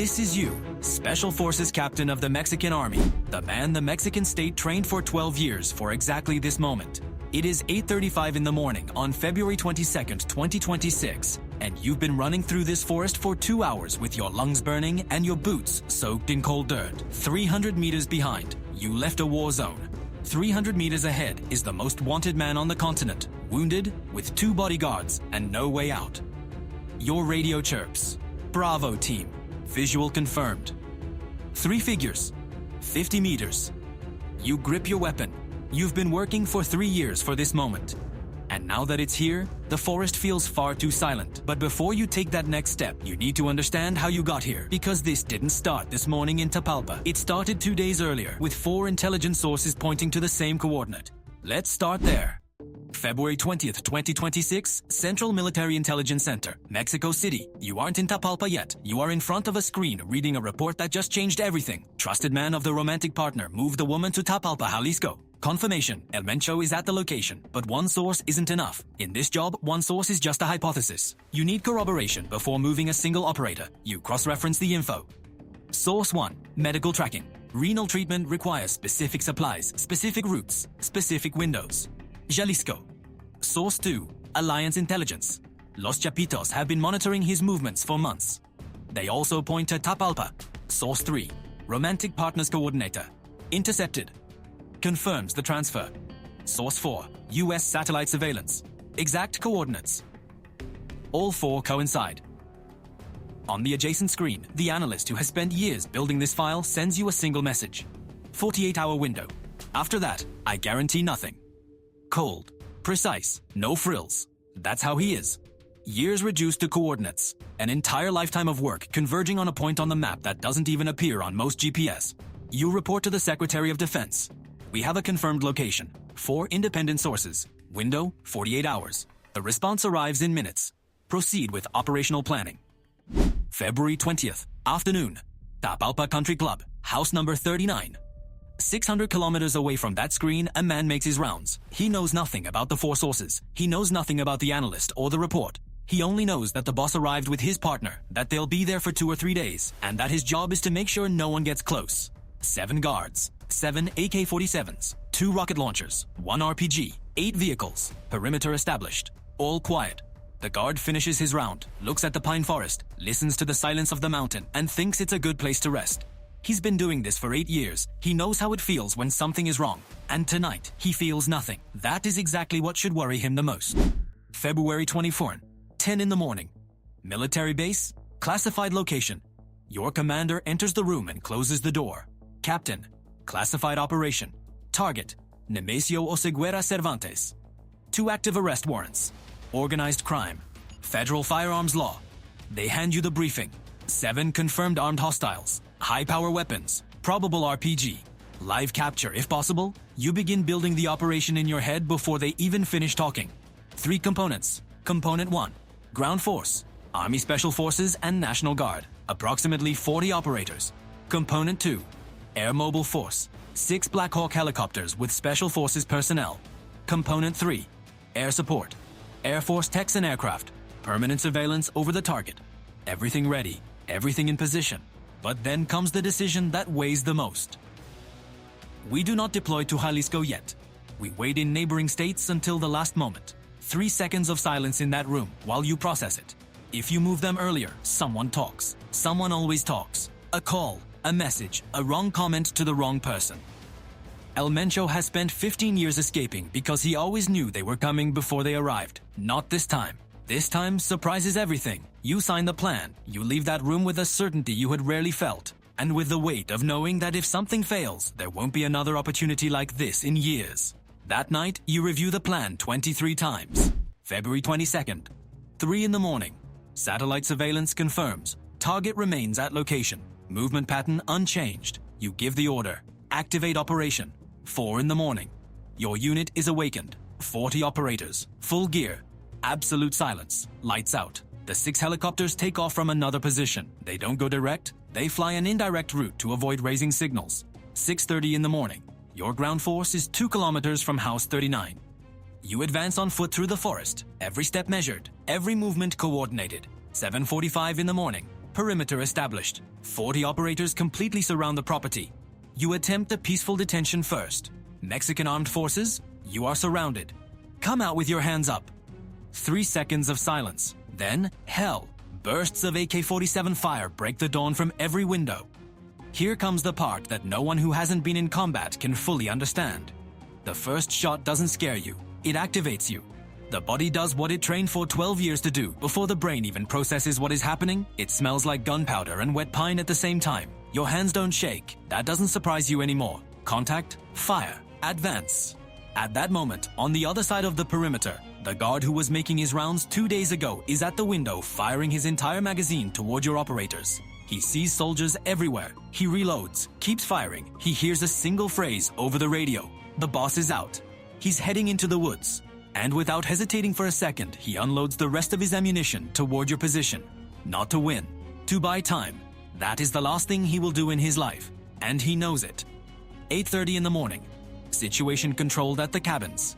This is you, Special Forces Captain of the Mexican Army, the man the Mexican state trained for 12 years for exactly this moment. It is 8:35 in the morning on February 22nd, 2026, and you've been running through this forest for 2 hours with your lungs burning and your boots soaked in cold dirt. 300 meters behind, you left a war zone. 300 meters ahead is the most wanted man on the continent, wounded, with 2 bodyguards, and no way out. Your radio chirps. Bravo, team. Visual confirmed. 3 figures. 50 meters. You grip your weapon. You've been working for 3 years for this moment. And now that it's here, the forest feels far too silent. But before you take that next step, you need to understand how you got here. Because this didn't start this morning in Tapalpa. It started 2 days earlier, with 4 intelligence sources pointing to the same coordinate. Let's start there. February 20th, 2026, Central Military Intelligence Center, Mexico City. You aren't in Tapalpa yet. You are in front of a screen reading a report that just changed everything. Trusted man of the romantic partner moved the woman to Tapalpa, Jalisco. Confirmation, El Mencho is at the location, but one source isn't enough. In this job, one source is just a hypothesis. You need corroboration before moving a single operator. You cross-reference the info. Source 1, medical tracking. Renal treatment requires specific supplies, specific routes, specific windows. Jalisco. Source 2, Alliance Intelligence. Los Chapitos have been monitoring his movements for months. They also point to Tapalpa. Source 3, Romantic Partners Coordinator. Intercepted. Confirms the transfer. Source 4, US satellite surveillance. Exact coordinates. All 4 coincide. On the adjacent screen, the analyst who has spent years building this file sends you a single message. 48-hour window. After that, I guarantee nothing. Cold, precise, no frills. That's how he is. Years reduced to coordinates. An entire lifetime of work converging on a point on the map that doesn't even appear on most GPS. You report to the Secretary of Defense. We have a confirmed location. 4 independent sources. Window, 48 hours. The response arrives in minutes. Proceed with operational planning. February 20th, afternoon. Tapalpa Country Club, house number 39. 600 kilometers away from that screen, a man makes his rounds. He knows nothing about the 4 sources. He knows nothing about the analyst or the report. He only knows that the boss arrived with his partner, that they'll be there for 2 or 3 days, and that his job is to make sure no one gets close. 7 guards, 7 AK-47s, 2 rocket launchers, 1 RPG, 8 vehicles, perimeter established, all quiet. The guard finishes his round, looks at the pine forest, listens to the silence of the mountain, and thinks it's a good place to rest. He's been doing this for 8 years. He knows how it feels when something is wrong. And tonight, he feels nothing. That is exactly what should worry him the most. February 24th, 10 in the morning. Military base, classified location. Your commander enters the room and closes the door. Captain, classified operation. Target, Nemesio Oseguera Cervantes. 2 active arrest warrants. Organized crime. Federal firearms law. They hand you the briefing. 7 confirmed armed hostiles. High-power weapons, probable RPG, live capture if possible. You begin building the operation in your head before they even finish talking. 3 components. Component 1, Ground Force, Army Special Forces and National Guard, approximately 40 operators. Component 2, Air Mobile Force, 6 Black Hawk helicopters with Special Forces personnel. Component 3, Air Support, Air Force techs and aircraft, permanent surveillance over the target. Everything ready, everything in position. But then comes the decision that weighs the most. We do not deploy to Jalisco yet. We wait in neighboring states until the last moment. 3 seconds of silence in that room while you process it. If you move them earlier, someone talks. Someone always talks. A call, a message, a wrong comment to the wrong person. El Mencho has spent 15 years escaping because he always knew they were coming before they arrived. Not this time. This time, surprise is everything. You sign the plan. You leave that room with a certainty you had rarely felt, and with the weight of knowing that if something fails, there won't be another opportunity like this in years. That night, you review the plan 23 times. February 22nd, 3 in the morning. Satellite surveillance confirms. Target remains at location. Movement pattern unchanged. You give the order. Activate operation. 4 in the morning. Your unit is awakened. 40 operators. Full gear. Absolute silence. Lights out. The 6 helicopters take off from another position. They don't go direct. They fly an indirect route to avoid raising signals. 6:30 in the morning. Your ground force is 2 kilometers from House 39. You advance on foot through the forest. Every step measured. Every movement coordinated. 7:45 in the morning. Perimeter established. 40 operators completely surround the property. You attempt a peaceful detention first. Mexican armed forces, you are surrounded. Come out with your hands up. 3 seconds of silence. Then, hell. Bursts of AK-47 fire break the dawn from every window. Here comes the part that no one who hasn't been in combat can fully understand. The first shot doesn't scare you. It activates you. The body does what it trained for 12 years to do before the brain even processes what is happening. It smells like gunpowder and wet pine at the same time. Your hands don't shake. That doesn't surprise you anymore. Contact, fire, advance. At that moment, on the other side of the perimeter, the guard who was making his rounds 2 days ago is at the window firing his entire magazine toward your operators. He sees soldiers everywhere. He reloads, keeps firing. He hears a single phrase over the radio. The boss is out. He's heading into the woods. And without hesitating for a second, he unloads the rest of his ammunition toward your position. Not to win, to buy time. That is the last thing he will do in his life. And he knows it. 8:30 in the morning. Situation controlled at the cabins.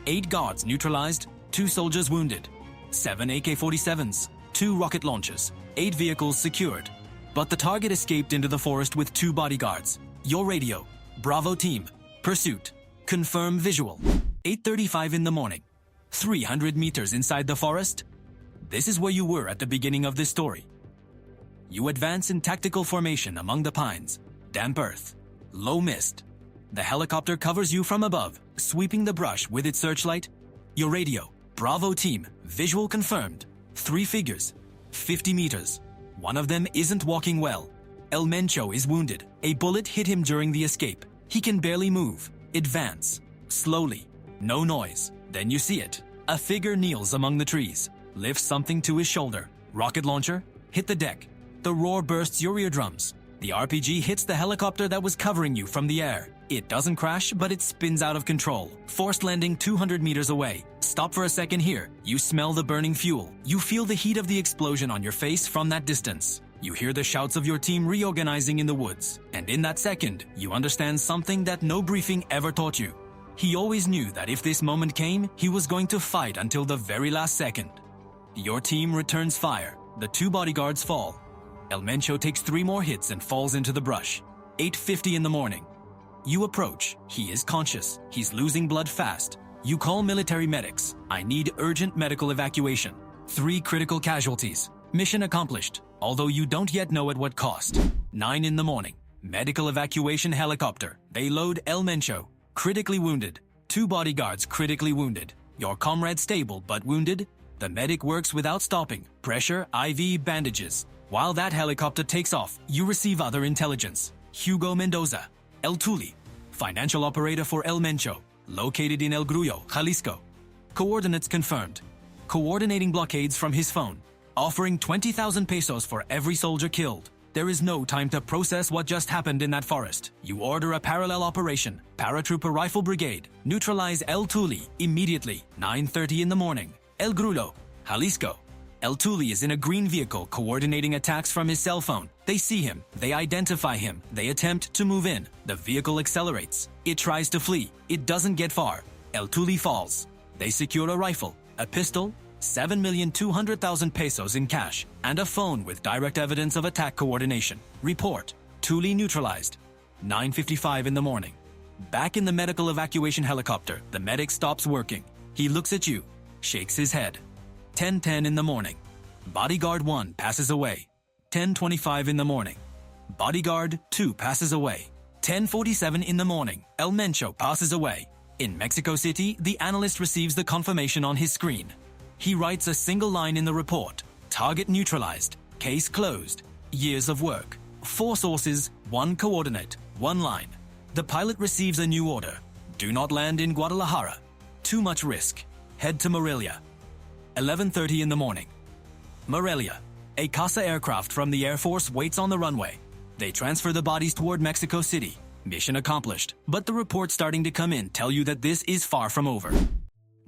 8 guards neutralized, 2 soldiers wounded. 7 AK-47s, 2 rocket launchers, 8 vehicles secured. But the target escaped into the forest with 2 bodyguards. Your radio. Bravo team. Pursuit. Confirm visual. 8:35 in the morning. 300 meters inside the forest. This is where you were at the beginning of this story. You advance in tactical formation among the pines. Damp earth. Low mist. The helicopter covers you from above, sweeping the brush with its searchlight. Your radio. Bravo team. Visual confirmed. 3 figures. 50 meters. One of them isn't walking well. El Mencho is wounded. A bullet hit him during the escape. He can barely move. Advance. Slowly. No noise. Then you see it. A figure kneels among the trees. Lifts something to his shoulder. Rocket launcher. Hit the deck. The roar bursts your eardrums. The RPG hits the helicopter that was covering you from the air. It doesn't crash, but it spins out of control. Forced landing 200 meters away. Stop for a second here. You smell the burning fuel. You feel the heat of the explosion on your face from that distance. You hear the shouts of your team reorganizing in the woods. And in that second, you understand something that no briefing ever taught you. He always knew that if this moment came, he was going to fight until the very last second. Your team returns fire. The 2 bodyguards fall. El Mencho takes 3 more hits and falls into the brush. 8:50 in the morning. You approach. He is conscious. He's losing blood fast. You call military medics. I need urgent medical evacuation. 3 critical casualties. Mission accomplished, although you don't yet know at what cost. 9 in the morning. Medical evacuation helicopter. They load El Mencho. Critically wounded. 2 bodyguards critically wounded. Your comrade stable but wounded. The medic works without stopping. Pressure, IV, bandages. While that helicopter takes off, you receive other intelligence. Hugo Mendoza. El Tuli. Financial operator for El Mencho. Located in El Grullo, Jalisco. Coordinates confirmed. Coordinating blockades from his phone. Offering 20,000 pesos for every soldier killed. There is no time to process what just happened in that forest. You order a parallel operation. Paratrooper Rifle Brigade. Neutralize El Tuli immediately. 9:30 in the morning. El Grullo, Jalisco. El Tuli is in a green vehicle coordinating attacks from his cell phone. They see him. They identify him. They attempt to move in. The vehicle accelerates. It tries to flee. It doesn't get far. El Tuli falls. They secure a rifle, a pistol, 7,200,000 pesos in cash, and a phone with direct evidence of attack coordination. Report. Tuli neutralized. 9:55 in the morning. Back in the medical evacuation helicopter, the medic stops working. He looks at you, shakes his head. 10:10 in the morning. Bodyguard 1 passes away. 10:25 in the morning. Bodyguard 2 passes away. 10:47 in the morning. El Mencho passes away. In Mexico City, the analyst receives the confirmation on his screen. He writes a single line in the report. Target neutralized. Case closed. Years of work. 4 sources, 1 coordinate, 1 line. The pilot receives a new order. Do not land in Guadalajara. Too much risk. Head to Morelia. 11:30 in the morning. Morelia. A Casa aircraft from the Air Force waits on the runway. They transfer the bodies toward Mexico City. Mission accomplished. But the reports starting to come in tell you that this is far from over.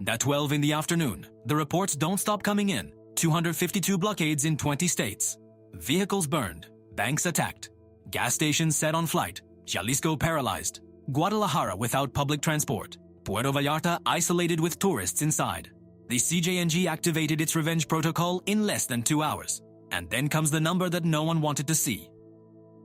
At 12 in the afternoon, the reports don't stop coming in. 252 blockades in 20 states. Vehicles burned. Banks attacked. Gas stations set on flight. Jalisco paralyzed. Guadalajara without public transport. Puerto Vallarta isolated with tourists inside. The CJNG activated its revenge protocol in less than 2 hours. And then comes the number that no one wanted to see.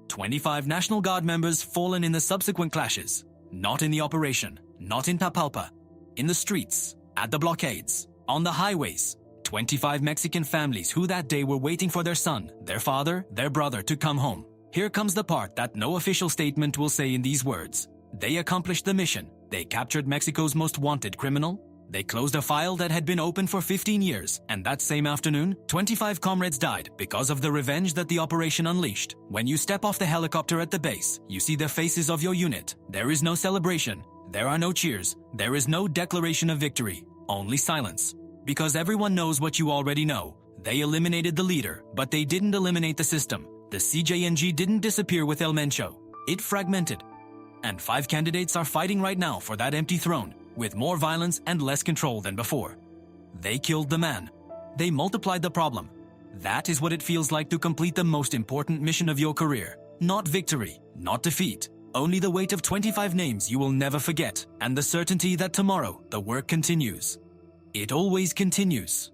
25 National Guard members fallen in the subsequent clashes. Not in the operation, not in Tapalpa. In the streets, at the blockades, on the highways. 25 Mexican families who that day were waiting for their son, their father, their brother to come home. Here comes the part that no official statement will say in these words. They accomplished the mission. They captured Mexico's most wanted criminal. They closed a file that had been open for 15 years, and that same afternoon, 25 comrades died because of the revenge that the operation unleashed. When you step off the helicopter at the base, you see the faces of your unit. There is no celebration. There are no cheers. There is no declaration of victory. Only silence. Because everyone knows what you already know. They eliminated the leader, but they didn't eliminate the system. The CJNG didn't disappear with El Mencho. It fragmented. And 5 candidates are fighting right now for that empty throne, with more violence and less control than before. They killed the man. They multiplied the problem. That is what it feels like to complete the most important mission of your career. Not victory, not defeat. Only the weight of 25 names you will never forget, and the certainty that tomorrow the work continues. It always continues.